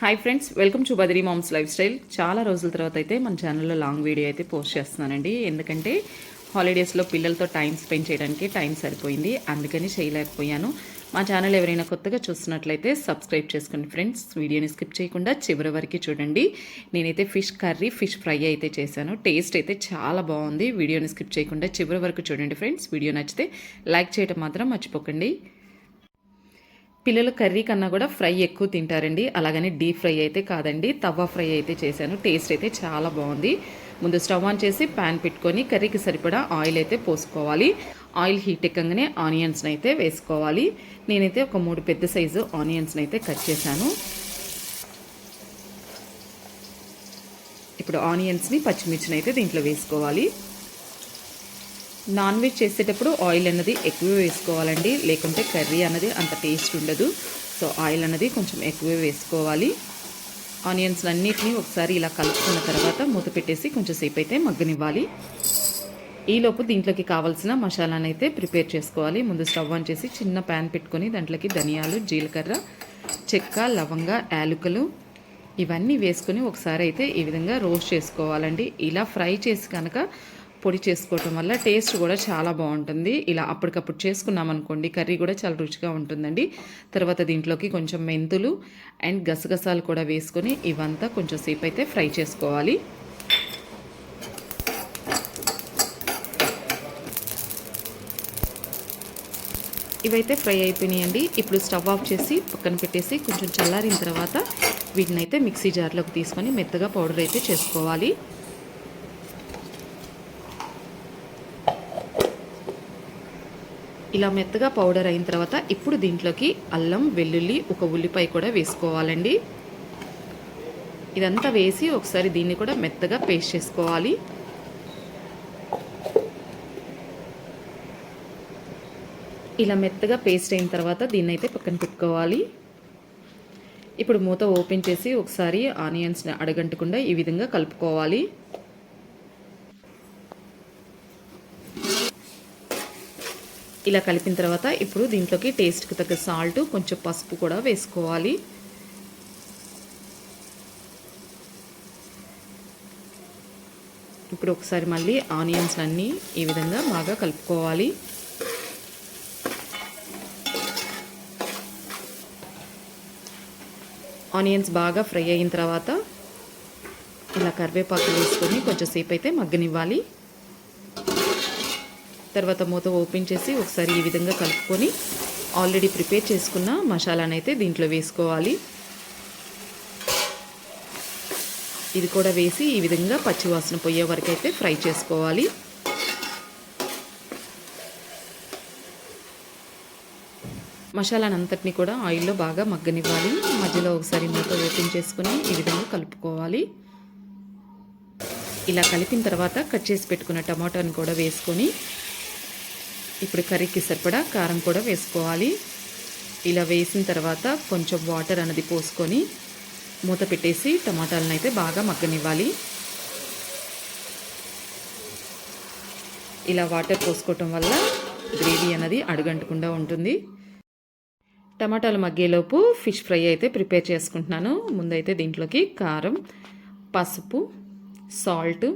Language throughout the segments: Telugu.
Hi friends, welcome to Badri moms lifestyle. చాలా రోజుల తర్వాత అయితే మన ఛానల్లో లాంగ్ వీడియో అయితే పోస్ట్ చేస్తున్నానండి. ఎందుకంటే హాలిడేస్లో పిల్లలతో టైం స్పెండ్ చేయడానికి టైం సరిపోయింది, అందుకని చేయలేకపోయాను. మా ఛానల్ ఎవరైనా కొత్తగా చూస్తున్నట్లయితే సబ్స్క్రైబ్ చేసుకోండి ఫ్రెండ్స్. వీడియోని స్కిప్ చేయకుండా చివరి వరకు చూడండి. నేనైతే ఫిష్ కర్రీ, ఫిష్ ఫ్రై అయితే చేశాను. టేస్ట్ అయితే చాలా బాగుంది. వీడియోని స్కిప్ చేయకుండా చివరి వరకు చూడండి ఫ్రెండ్స్. వీడియో నచ్చితే లైక్ చేయడం మాత్రం మర్చిపోకండి. పిల్లలు కర్రీ కన్నా కూడా ఫ్రై ఎక్కువ తింటారండి. అలాగని డీప్ ఫ్రై అయితే కాదండి, తవా ఫ్రై అయితే చేశాను. టేస్ట్ అయితే చాలా బాగుంది. ముందు స్టవ్ ఆన్ చేసి ప్యాన్ పెట్టుకొని కర్రీకి సరిపడా ఆయిల్ అయితే పోసుకోవాలి. ఆయిల్ హీట్ ఎక్కగానే ఆనియన్స్ని అయితే వేసుకోవాలి. నేనైతే ఒక 3 పెద్ద సైజు ఆనియన్స్ని అయితే కట్ చేశాను. ఇప్పుడు ఆనియన్స్ని, పచ్చిమిర్చిని అయితే దీంట్లో వేసుకోవాలి. నాన్ వెజ్ చేసేటప్పుడు ఆయిల్ అన్నది ఎక్కువ వేసుకోవాలండి, లేకుంటే కర్రీ అన్నది అంత టేస్ట్ ఉండదు. సో ఆయిల్ అన్నది కొంచెం ఎక్కువ వేసుకోవాలి. ఆనియన్స్ అన్నిటిని ఒకసారి ఇలా కలుపుకున్న తర్వాత మూత పెట్టేసి కొంచెం సేపు అయితే మగ్గనివ్వాలి. ఈలోపు దీంట్లోకి కావాల్సిన మసాలాను అయితే ప్రిపేర్ చేసుకోవాలి. ముందు స్టవ్ ఆన్ చేసి చిన్న ప్యాన్ పెట్టుకొని దాంట్లోకి ధనియాలు, జీలకర్ర, చెక్క, లవంగ, యాలకులు ఇవన్నీ వేసుకొని ఒకసారి అయితే ఈ విధంగా రోస్ట్ చేసుకోవాలండి. ఇలా ఫ్రై చేసి కనుక పొడి చేసుకోవటం వల్ల టేస్ట్ కూడా చాలా బాగుంటుంది. ఇలా అప్పటికప్పుడు చేసుకున్నాం అనుకోండి, కర్రీ కూడా చాలా రుచిగా ఉంటుందండి. తర్వాత దీంట్లోకి కొంచెం మెంతులు అండ్ గసగసాలు కూడా వేసుకొని ఇవంతా కొంచెం సేపు అయితే ఫ్రై చేసుకోవాలి. ఇవైతే ఫ్రై అయిపోయినాయండి. ఇప్పుడు స్టవ్ ఆఫ్ చేసి పక్కన పెట్టేసి కొంచెం చల్లారిన తర్వాత వీటిని అయితే మిక్సీ జార్లోకి తీసుకొని మెత్తగా పౌడర్ అయితే చేసుకోవాలి. ఇలా మెత్తగా పౌడర్ అయిన తర్వాత ఇప్పుడు దీంట్లోకి అల్లం, వెల్లుల్లి, ఒక ఉల్లిపాయ కూడా వేసుకోవాలండి. ఇదంతా వేసి ఒకసారి దీన్ని కూడా మెత్తగా పేస్ట్ చేసుకోవాలి. ఇలా మెత్తగా పేస్ట్ అయిన తర్వాత దీన్ని అయితే పక్కన పెట్టుకోవాలి. ఇప్పుడు మూత ఓపెన్ చేసి ఒకసారి ఆనియన్స్ని అడగంటకుండా ఈ విధంగా కలుపుకోవాలి. ఇలా కలిపిన తర్వాత ఇప్పుడు దీంట్లోకి టేస్ట్కి తగ్గ సాల్ట్, కొంచెం పసుపు కూడా వేసుకోవాలి. ఇప్పుడు ఒకసారి మళ్ళీ ఆనియన్స్ అన్నీ ఈ విధంగా బాగా కలుపుకోవాలి. ఆనియన్స్ బాగా ఫ్రై అయిన తర్వాత ఇలా కరివేపాకు వేసుకొని కొంచెం సేపు అయితే మగ్గనివ్వాలి. తర్వాత మూత ఓపెన్ చేసి ఒకసారి ఈ విధంగా కలుపుకొని ఆల్రెడీ ప్రిపేర్ చేసుకున్న మసాలాను అయితే దీంట్లో వేసుకోవాలి. ఇది కూడా వేసి ఈ విధంగా పచ్చివాసన పోయే వరకు అయితే ఫ్రై చేసుకోవాలి. మసాలాను అంతటిని కూడా ఆయిల్లో బాగా మగ్గనివ్వాలి. మధ్యలో ఒకసారి మూత ఓపెన్ చేసుకుని ఈ విధంగా కలుపుకోవాలి. ఇలా కలిపిన తర్వాత కట్ చేసి పెట్టుకున్న టమాటాను కూడా వేసుకొని ఇప్పుడు కర్రీకి సరిపడా కారం కూడా వేసుకోవాలి. ఇలా వేసిన తర్వాత కొంచెం వాటర్ అనేది పోసుకొని మూత పెట్టేసి టమాటాలను అయితే బాగా మగ్గనివ్వాలి. ఇలా వాటర్ పోసుకోవటం వల్ల గ్రేవీ అనేది అడుగంటకుండా ఉంటుంది. టమాటాలు మగ్గేలోపు ఫిష్ ఫ్రై అయితే ప్రిపేర్ చేసుకుంటున్నాను. ముందైతే దీంట్లోకి కారం, పసుపు, సాల్ట్,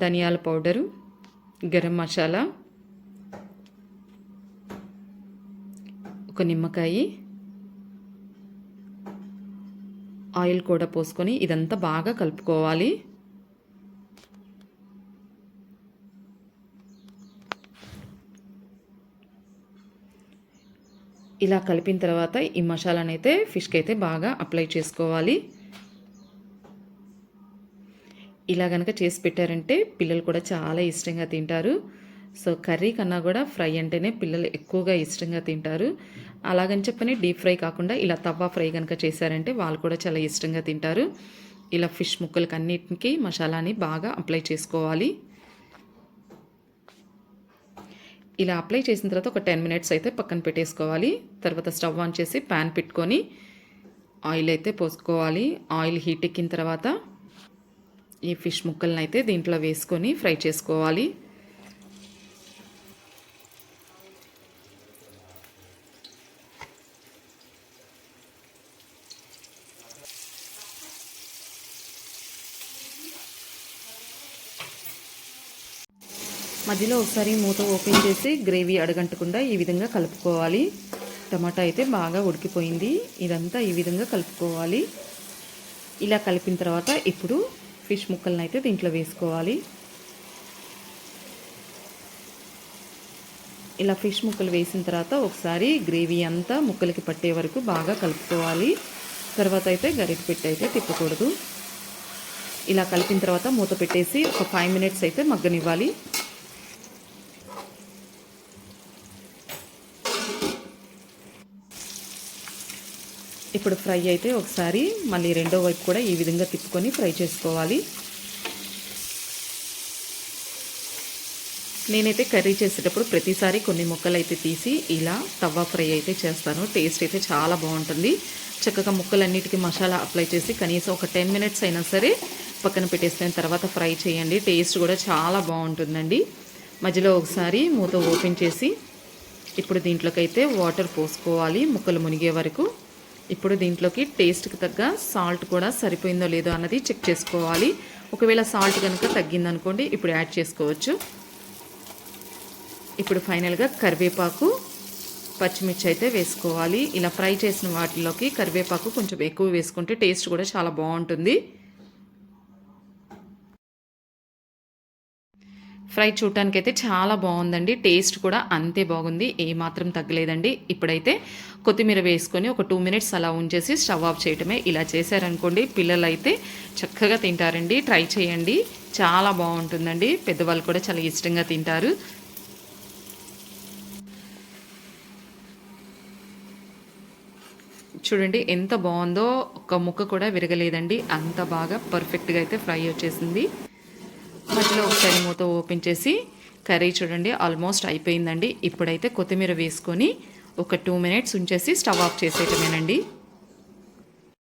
ధనియాల పౌడరు, గరం మసాలా, ఒక నిమ్మకాయ, ఆయిల్ కూడా పోసుకొని ఇదంతా బాగా కలుపుకోవాలి. ఇలా కలిపిన తర్వాత ఈ మసాలాను అయితే ఫిష్కి అయితే బాగా అప్లై చేసుకోవాలి. ఇలా కనుక చేసి పెట్టారంటే పిల్లలు కూడా చాలా ఇష్టంగా తింటారు. సో కర్రీ కన్నా కూడా ఫ్రై అంటేనే పిల్లలు ఎక్కువగా ఇష్టంగా తింటారు. అలాగని చెప్పని డీప్ ఫ్రై కాకుండా ఇలా తవ్వ ఫ్రై కనుక చేశారంటే వాళ్ళు కూడా చాలా ఇష్టంగా తింటారు. ఇలా ఫిష్ ముక్కలకి అన్నిటికీ మసాలాని బాగా అప్లై చేసుకోవాలి. ఇలా అప్లై చేసిన తర్వాత ఒక 10 మినిట్స్ అయితే పక్కన పెట్టేసుకోవాలి. తర్వాత స్టవ్ ఆన్ చేసి ప్యాన్ పెట్టుకొని ఆయిల్ అయితే పోసుకోవాలి. ఆయిల్ హీట్ ఎక్కిన తర్వాత ఈ ఫిష్ ముక్కలను అయితే దీంట్లో వేసుకొని ఫ్రై చేసుకోవాలి. మధ్యలో ఒకసారి మూత ఓపెన్ చేసి గ్రేవీ అడగంటకుండా ఈ విధంగా కలుపుకోవాలి. టమాటా అయితే బాగా ఉడికిపోయింది. ఇదంతా ఈ విధంగా కలుపుకోవాలి. ఇలా కలిపిన తర్వాత ఇప్పుడు ఫిష్ ముక్కలను అయితే దీంట్లో వేసుకోవాలి. ఇలా ఫిష్ ముక్కలు వేసిన తర్వాత ఒకసారి గ్రేవీ అంతా ముక్కలకి పట్టే వరకు బాగా కలుపుకోవాలి. తర్వాత అయితే గరిటె పెట్టి అయితే తిప్పకూడదు. ఇలా కలిపిన తర్వాత మూత పెట్టేసి ఒక 5 మినిట్స్ అయితే మగ్గనివ్వాలి. ఇప్పుడు ఫ్రై అయితే ఒకసారి మళ్ళీ రెండో వైపు కూడా ఈ విధంగా తిప్పుకొని ఫ్రై చేసుకోవాలి. నేనైతే కర్రీ చేసేటప్పుడు ప్రతిసారి కొన్ని ముక్కలు అయితే తీసి ఇలా తవ్వ ఫ్రై అయితే చేస్తాను. టేస్ట్ అయితే చాలా బాగుంటుంది. చక్కగా ముక్కలన్నిటికీ మసాలా అప్లై చేసి కనీసం ఒక 10 మినిట్స్ అయినా సరే పక్కన పెట్టేసిన తర్వాత ఫ్రై చేయండి. టేస్ట్ కూడా చాలా బాగుంటుందండి. మధ్యలో ఒకసారి మూత ఓపెన్ చేసి ఇప్పుడు దీంట్లోకి అయితే వాటర్ పోసుకోవాలి ముక్కలు మునిగే వరకు. ఇప్పుడు దీంట్లోకి టేస్ట్కి తగ్గ సాల్ట్ కూడా సరిపోయిందో లేదో అన్నది చెక్ చేసుకోవాలి. ఒకవేళ సాల్ట్ కనుక తగ్గిందనుకోండి ఇప్పుడు యాడ్ చేసుకోవచ్చు. ఇప్పుడు ఫైనల్గా కరివేపాకు, పచ్చిమిర్చి అయితే వేసుకోవాలి. ఇలా ఫ్రై చేసిన వాటిలోకి కరివేపాకు కొంచెం ఎక్కువ వేసుకుంటే టేస్ట్ కూడా చాలా బాగుంటుంది. ఫ్రై చూడటానికైతే చాలా బాగుందండి. టేస్ట్ కూడా అంతే బాగుంది. ఏమాత్రం తగ్గలేదండి. ఇప్పుడైతే కొత్తిమీర వేసుకొని ఒక 2 మినిట్స్ అలా ఉంచేసి స్టవ్ ఆఫ్ చేయటమే. ఇలా చేశారనుకోండి పిల్లలు అయితే చక్కగా తింటారండి. ట్రై చేయండి, చాలా బాగుంటుందండి. పెద్దవాళ్ళు కూడా చాలా ఇష్టంగా తింటారు. చూడండి ఎంత బాగుందో. ఒక్క ముక్క కూడా విరగలేదండి. అంత బాగా పర్ఫెక్ట్గా అయితే ఫ్రై వచ్చేసింది. మధ్యలో ఒకసారి మూత ఓపెన్ చేసి కర్రీ చూడండి ఆల్మోస్ట్ అయిపోయిందండి. ఇప్పుడైతే కొత్తిమీర వేసుకొని ఒక 2 మినిట్స్ ఉంచేసి స్టవ్ ఆఫ్ చేసేయటమేనండి.